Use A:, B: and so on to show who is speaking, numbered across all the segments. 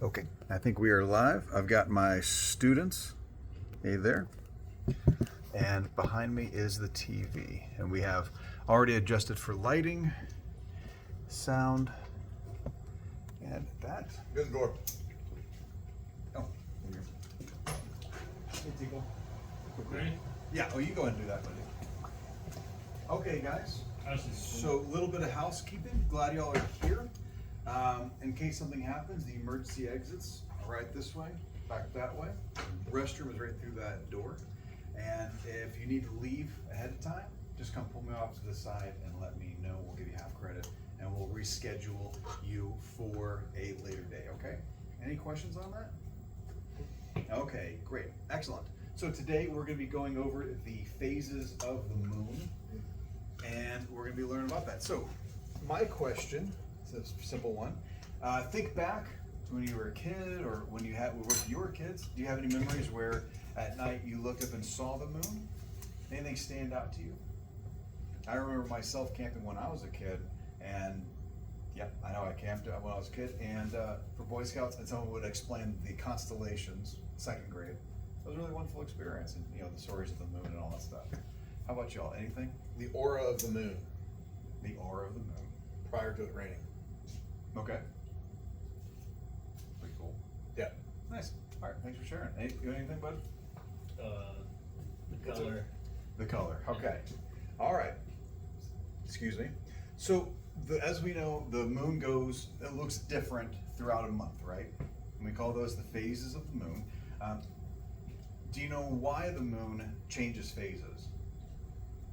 A: Okay, I think we are live. I've got my students, hey there, and behind me is the TV. And we have already adjusted for lighting, sound, and that.
B: Good door.
A: Oh, here. Hey, Tico.
C: Ready?
A: Yeah, oh, you go ahead and do that, buddy. Okay, guys, so a little bit of housekeeping. Glad y'all are here. In case something happens, the emergency exits are right this way, back that way. Restroom is right through that door. And if you need to leave ahead of time, just come pull me off to the side and let me know. We'll give you half credit and we'll reschedule you for a later day, okay? Any questions on that? Okay, great, excellent. So today we're gonna be going over the phases of the moon and we're gonna be learning about that. So my question, it's a simple one. Think back to when you were a kid or when you were kids. Do you have any memories where at night you looked up and saw the moon? Anything stand out to you? I remember myself camping when I was a kid, and yep, I know I camped when I was a kid, and for Boy Scouts, and someone would explain the constellations, second grade. It was a really wonderful experience, and the stories of the moon and all that stuff. How about y'all? Anything?
B: The aura of the moon
A: The aura of the moon.
B: prior to it raining.
A: Okay. Pretty cool.
B: Yeah.
A: Nice. All right. Thanks for sharing. Anything, bud?
C: The color.
A: The color. Okay. All right. Excuse me. So, as we know, the moon it looks different throughout a month, right? And we call those the phases of the moon. Do you know why the moon changes phases?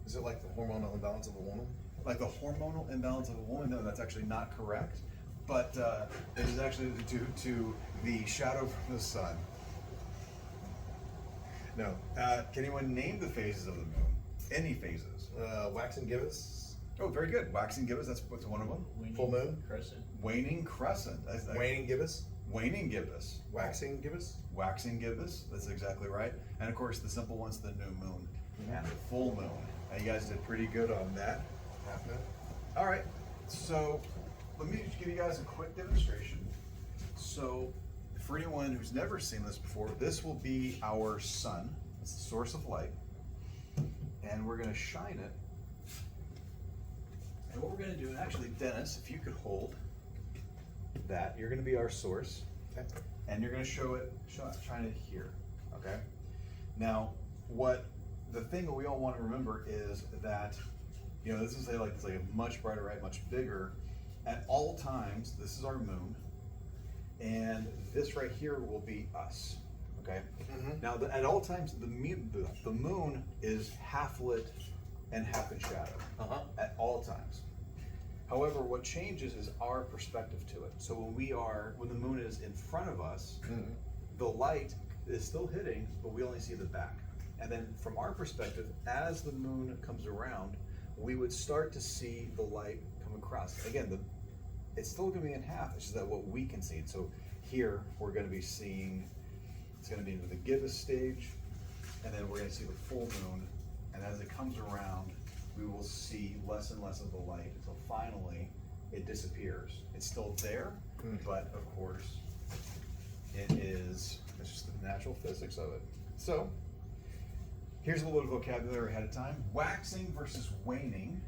B: Is it like the hormonal imbalance of a woman?
A: Like the hormonal imbalance of a woman? No, that's actually not correct. But it is actually due to the shadow from the sun. No. Can anyone name the phases of the moon? Any phases?
B: Wax and gibbous.
A: Oh, very good. Waxing gibbous, that's one of them.
C: Waning
B: Full moon.
C: Crescent.
A: Waning crescent.
B: Waning gibbous.
A: Waning gibbous.
B: Waxing gibbous.
A: Waxing gibbous, that's exactly right. And of course, the simple one's the new moon and the full moon. And you guys did pretty good on that.
B: Half moon.
A: All right, so let me just give you guys a quick demonstration. So for anyone who's never seen this before, this will be our sun. It's the source of light. And we're gonna shine it. And what we're gonna do, and actually Dennis, if you could hold that, you're gonna be our source.
B: Okay.
A: And you're gonna shine it here, okay? Now, the thing that we all wanna remember is that, this is like a much brighter, right, much bigger. At all times, this is our moon, and this right here will be us, okay?
B: Mm-hmm.
A: Now, at all times, the moon is half lit and half in shadow, at all times. However, what changes is our perspective to it. So when the moon is in front of us, the light is still hitting, but we only see the back. And then from our perspective, as the moon comes around, we would start to see the light come across. Again, it's still gonna be in half, it's just that what we can see. So here, we're gonna be seeing, it's gonna be into the gibbous stage, and then we're gonna see the full moon, and as it comes around, we will see less and less of the light until finally it disappears. It's still there, but of course, it's just the natural physics of it. So, here's a little bit of vocabulary ahead of time. Waxing versus waning.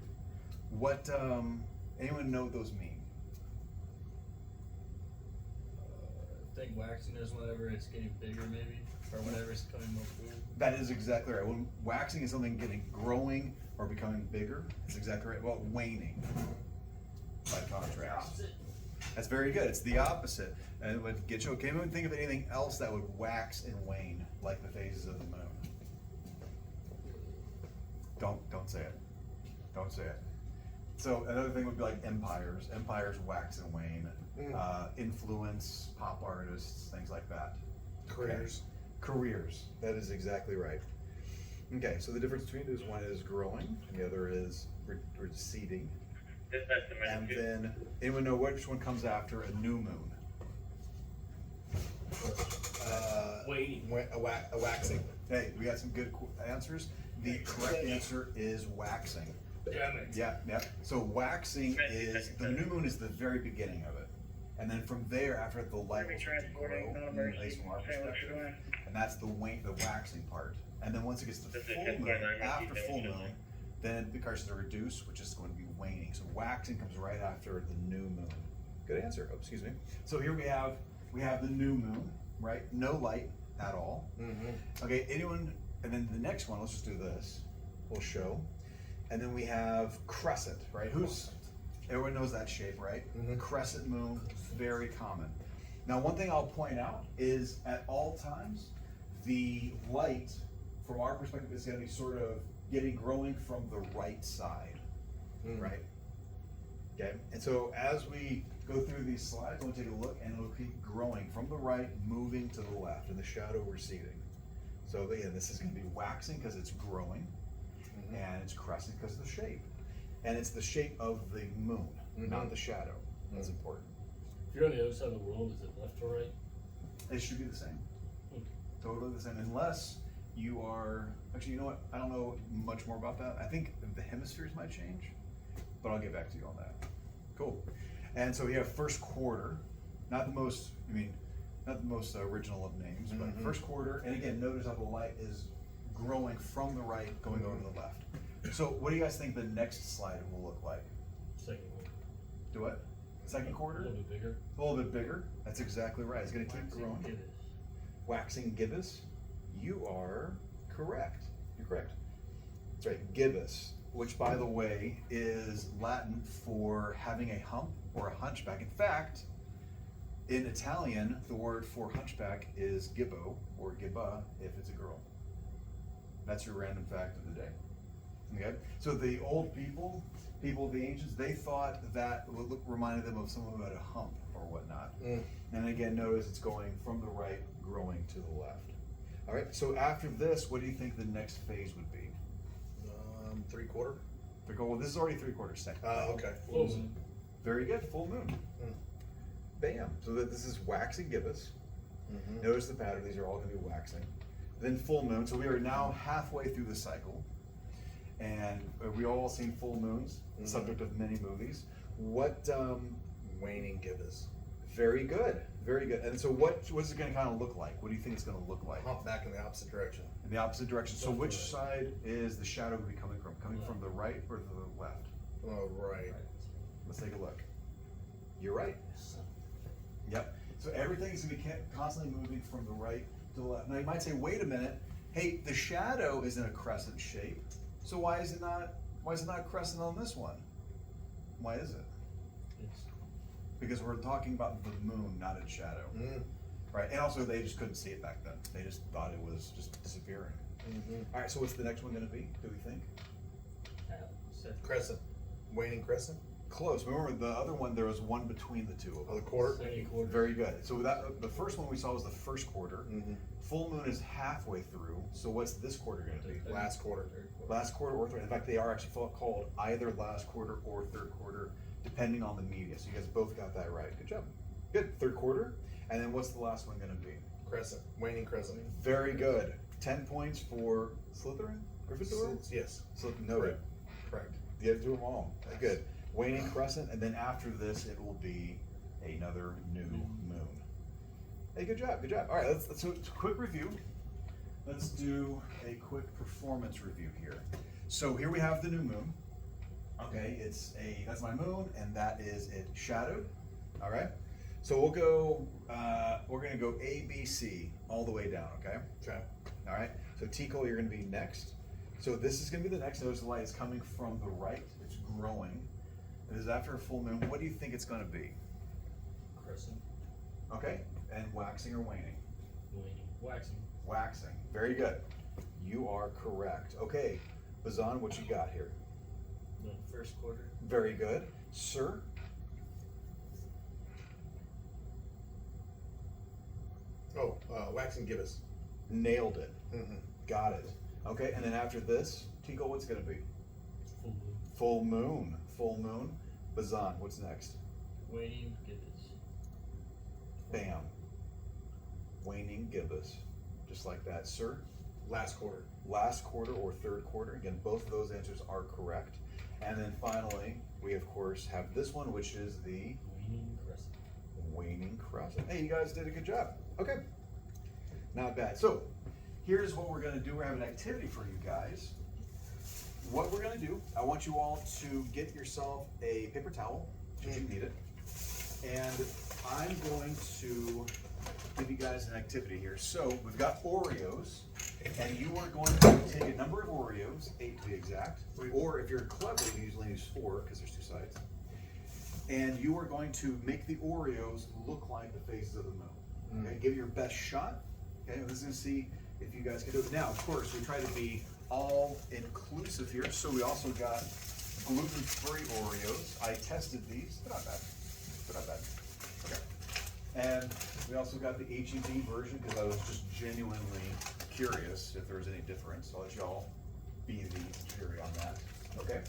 A: Anyone know what those mean?
C: I think waxing is whenever it's getting bigger, maybe, or whenever it's becoming more full.
A: That is exactly right. When waxing is something growing or becoming bigger, that's exactly right. Well, waning, by contrast. That's very good. It's the opposite. And it would get you, can anyone think of anything else that would wax and wane, like the phases of the moon? Don't say it. Don't say it. So another thing would be like empires. Empires wax and wane. Influence, pop artists, things like that.
B: Careers.
A: Okay. Careers. That is exactly right. Okay, so the difference between these, one is growing, and the other is receding. And then, anyone know which one comes after a new moon?
C: Waning.
B: A waxing.
A: Hey, we got some good answers. The correct answer is waxing.
C: Damn it.
A: Yeah. So waxing is, the new moon is the very beginning of it. And then from there, after the light will start to grow,
D: Transporting,
A: at
D: non-emergency,
A: least from our
D: St. Louis
A: perspective,
D: County.
A: and that's the waxing part. And then once it gets to
D: This is
A: full
D: 10.9
A: moon,
D: emergency,
A: after full
D: St. Louis.
A: moon, then it starts to reduce, which is going to be waning. So waxing comes right after the new moon. Good answer. Oh, excuse me. So here we have the new moon, right? No light at all.
B: Mm-hmm.
A: Okay, anyone, and then the next one, let's just do this. We'll show. And then we have crescent, right? Everyone knows that shape, right?
B: Mhm.
A: Crescent moon, very common. Now, one thing I'll point out is at all times, the light, from our perspective, is gonna be sort of growing from the right side, right? Okay, and so as we go through these slides, we'll take a look and it'll keep growing from the right, moving to the left, and the shadow receding. So again, this is gonna be waxing because it's growing, and it's crescent because of the shape. And it's the shape of the moon, not the shadow. That's important.
E: If you're on the other side of the world, is it left or right?
A: It should be the same.
E: Hmm.
A: Totally the same, unless you are, actually, you know what, I don't know much more about that. I think the hemispheres might change, but I'll get back to you on that. Cool. And so we have first quarter, not the most original of names, but first quarter, and again, notice how the light is growing from the right, going over to the left. So what do you guys think the next slide will look like?
E: Second one.
A: Do what? Second
E: A
A: quarter?
E: little bit bigger.
A: A little bit bigger. That's exactly right. It's gonna keep growing. Waxing gibbous. You are correct. You're correct. That's right, gibbous, which by the way is Latin for having a hump or a hunchback. In fact, in Italian, the word for hunchback is gibbo or gibba if it's a girl. That's your random fact of the day. Okay, so the old people of the ancients, they thought that reminded them of someone who had a hump or whatnot. And again, notice it's going from the right, growing to the left. All right, so after this, what do you think the next phase would be?
B: 3/4.
A: Well, this is already 3/4 second.
B: Okay.
E: Full moon.
A: Very good, full moon. Bam. So this is waxing gibbous. Notice the pattern, these are all gonna be waxing. Then full moon, so we are now halfway through the cycle. And we all seen full moons, the subject of many movies. What,
B: Waning gibbous.
A: very good, very good. And so what's it gonna kind of look like? What do you think it's gonna look like?
B: Hump back in the opposite direction.
A: In the opposite direction. So
E: Left or
A: which
E: right?
A: side is the shadow gonna be coming from? Coming from the right or the left?
B: Oh, right.
A: Let's take a look. You're right. Yep. So everything's gonna be constantly moving from the right to the left. Now you might say, wait a minute, hey, the shadow is in a crescent shape. So why is it not crescent on this one? Why is it?
E: It's
A: Because we're talking about the moon, not its shadow. Right, and also they just couldn't see it back then. They just thought it was just disappearing. All right, so what's the next one gonna be, do we think?
E: set.
B: Crescent. Waning crescent.
A: Close. Remember the other one, there was one between the two of
B: Oh, the
A: them.
B: quarter.
E: Second quarter.
A: Very good. So the first one we saw was the first quarter. Full moon is halfway through. So what's this quarter gonna be?
B: Last quarter.
A: Last quarter or third. In fact, they are actually called either last quarter or third quarter, depending on the media. So you guys both got that right. Good job. Good. Third quarter. And then what's the last one gonna be?
B: Crescent. Waning crescent.
A: Very good. 10 points for Slytherin? Gryffindor?
B: Yes.
A: Noted.
B: Correct.
A: You had to do them all. Good. Waning crescent, and then after this, it will be another new moon. Hey, good job, good job. All right, let's do a quick review. Let's do a quick performance review here. So here we have the new moon. Okay, that's my moon, and that is it shadowed. All right. So we'll go. We're gonna go A, B, C all the way down. Okay.
B: Okay.
A: All right. So Tico, you're gonna be next. So this is gonna be the next. Notice the light is coming from the right. It's growing. It is after a full moon. What do you think it's gonna be?
E: Crescent.
A: Okay. And waxing or waning?
E: Waning. Waxing.
A: Waxing. Very good. You are correct. Okay. Bazan, what you got here?
C: The first quarter.
A: Very good. Sir?
B: Oh, waxing gibbous.
A: Nailed it. Got it. Okay, and then after this, Tico, what's it gonna be?
E: Full moon.
A: Full moon. Full moon. Bazan, what's next?
C: Waning gibbous.
A: Bam. Waning gibbous. Just like that. Sir?
B: Last quarter.
A: Last quarter or third quarter. Again, both of those answers are correct. And then finally, we of course have this one, which is the
E: Waning crescent.
A: waning crescent. Hey, you guys did a good job. Okay, not bad. So here's what we're gonna do. We're having an activity for you guys. What we're gonna do, I want you all to get yourself a paper towel, if you need it, and I'm going to give you guys an activity here. So we've got Oreos, and you are going to take a number of Oreos, 8 to be exact, or if you're clever, you usually use 4 because there's 2 sides. And you are going to make the Oreos look like the faces of the moon. Okay, give it your best shot. Okay, let's just see if you guys can do it. Now, of course, we try to be all inclusive here, so we also got gluten-free Oreos. I tested these, they're not bad. They're not bad. Okay. And we also got the HEB version because I was just genuinely curious if there was any difference. I'll let y'all be the jury on that. Okay?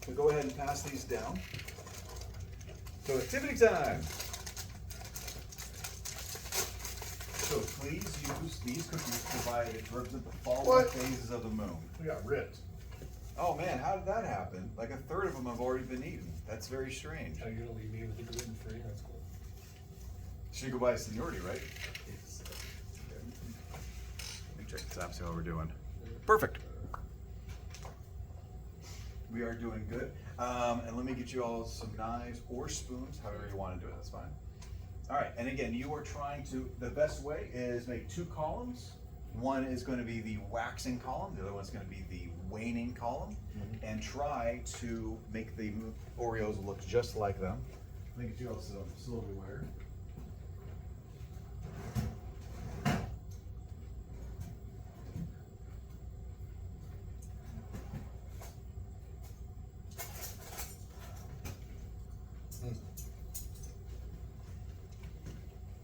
A: So go ahead and pass these down. So activity time. So please use these cookies provided to represent the following phases of the moon.
B: We got ripped.
A: Oh man, how did that happen? Like a third of them have already been eaten. That's very strange.
E: Oh, you're gonna leave me with the gluten free? That's cool.
A: So you go by seniority, right? Let me check this out, see how we're doing. Perfect. We are doing good. And let me get you all some knives or spoons, however you want to do it, that's fine. All right, and again, you are trying to, the best way is make 2 columns. One is going to be the waxing column, the other one's going to be the waning column, and try to make the Oreos look just like them. Let me get you all some silverware.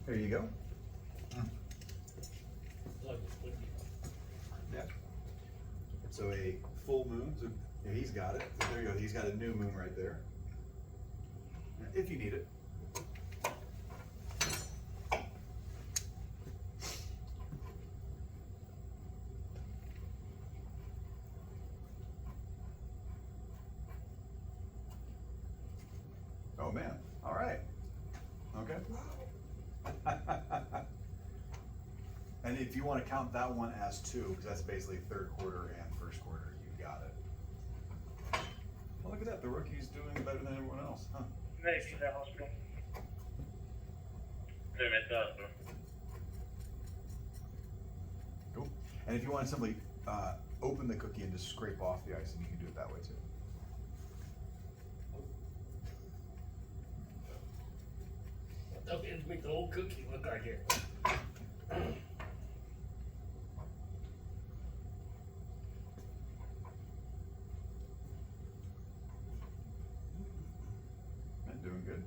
A: There you go.
E: Like a split.
A: Yeah. So a full moon, so yeah, he's got it. So there you go, he's got a new moon right there. If you need it. Oh man, all right. Okay. And if you want to count that one as 2, because that's basically third quarter and first quarter, you got it. Well, look at that, the rookie's doing better than everyone else, huh?
D: Maybe the hospital.
A: Cool. And if you want to simply open the cookie and just scrape off the icing, you can do it that way too.
E: Don't make the whole cookie look like it.
A: And doing good.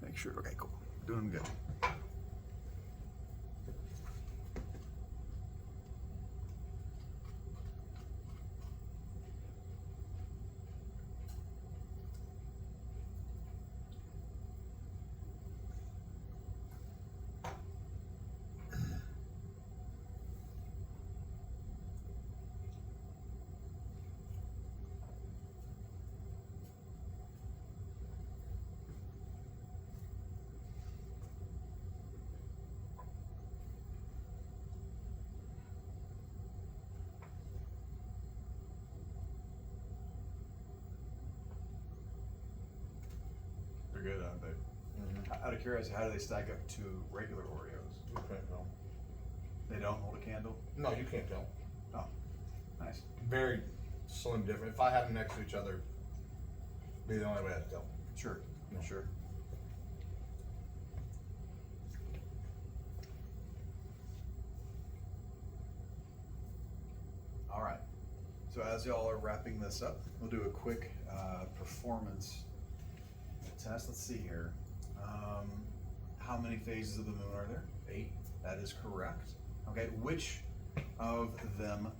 A: Make sure, okay, cool. Doing good. They're good, aren't they? Out of curiosity, how do they stack up to regular Oreos?
B: You can't tell.
A: They don't hold a candle?
B: No, you can't tell.
A: Oh, nice.
B: Very slim different. If I had them next to each other, be the only way I'd tell.
A: Sure,
B: No.
A: sure. All right. So as y'all are wrapping this up, we'll do a quick performance test. Let's see here. How many phases of the moon are there?
B: 8.
A: That is correct. Okay, which of them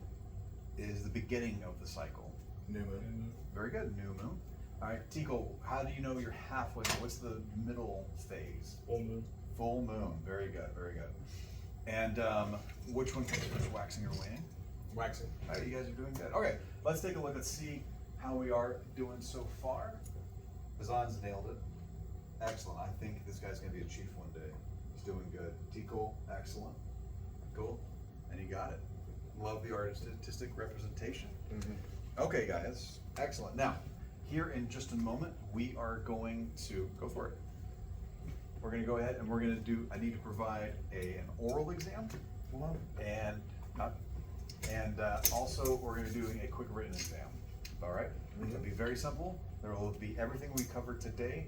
A: is the beginning of the cycle?
B: New moon.
A: Very good, new moon. All right, Tico, how do you know you're halfway? What's the middle phase?
E: Full moon.
A: Full moon, very good, very good. And which one comes first, waxing or waning?
B: Waxing.
A: All right, you guys are doing good. Okay, let's take a look and see how we are doing so far. Bazan's nailed it. Excellent. I think this guy's gonna be a chief one day. He's doing good. Tico, excellent. Cool. And you got it. Love the artistic representation. Okay, guys, excellent. Now, here in just a moment, we are going to go for it. We're gonna go ahead and we're gonna do, I need to provide an oral exam. And also we're gonna do a quick written exam. All right? It'll be very simple. There will be everything we covered today,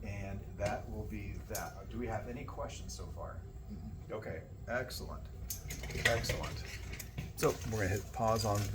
A: and that will be that. Do we have any questions so far? Okay, excellent. Excellent. So we're gonna hit pause on this.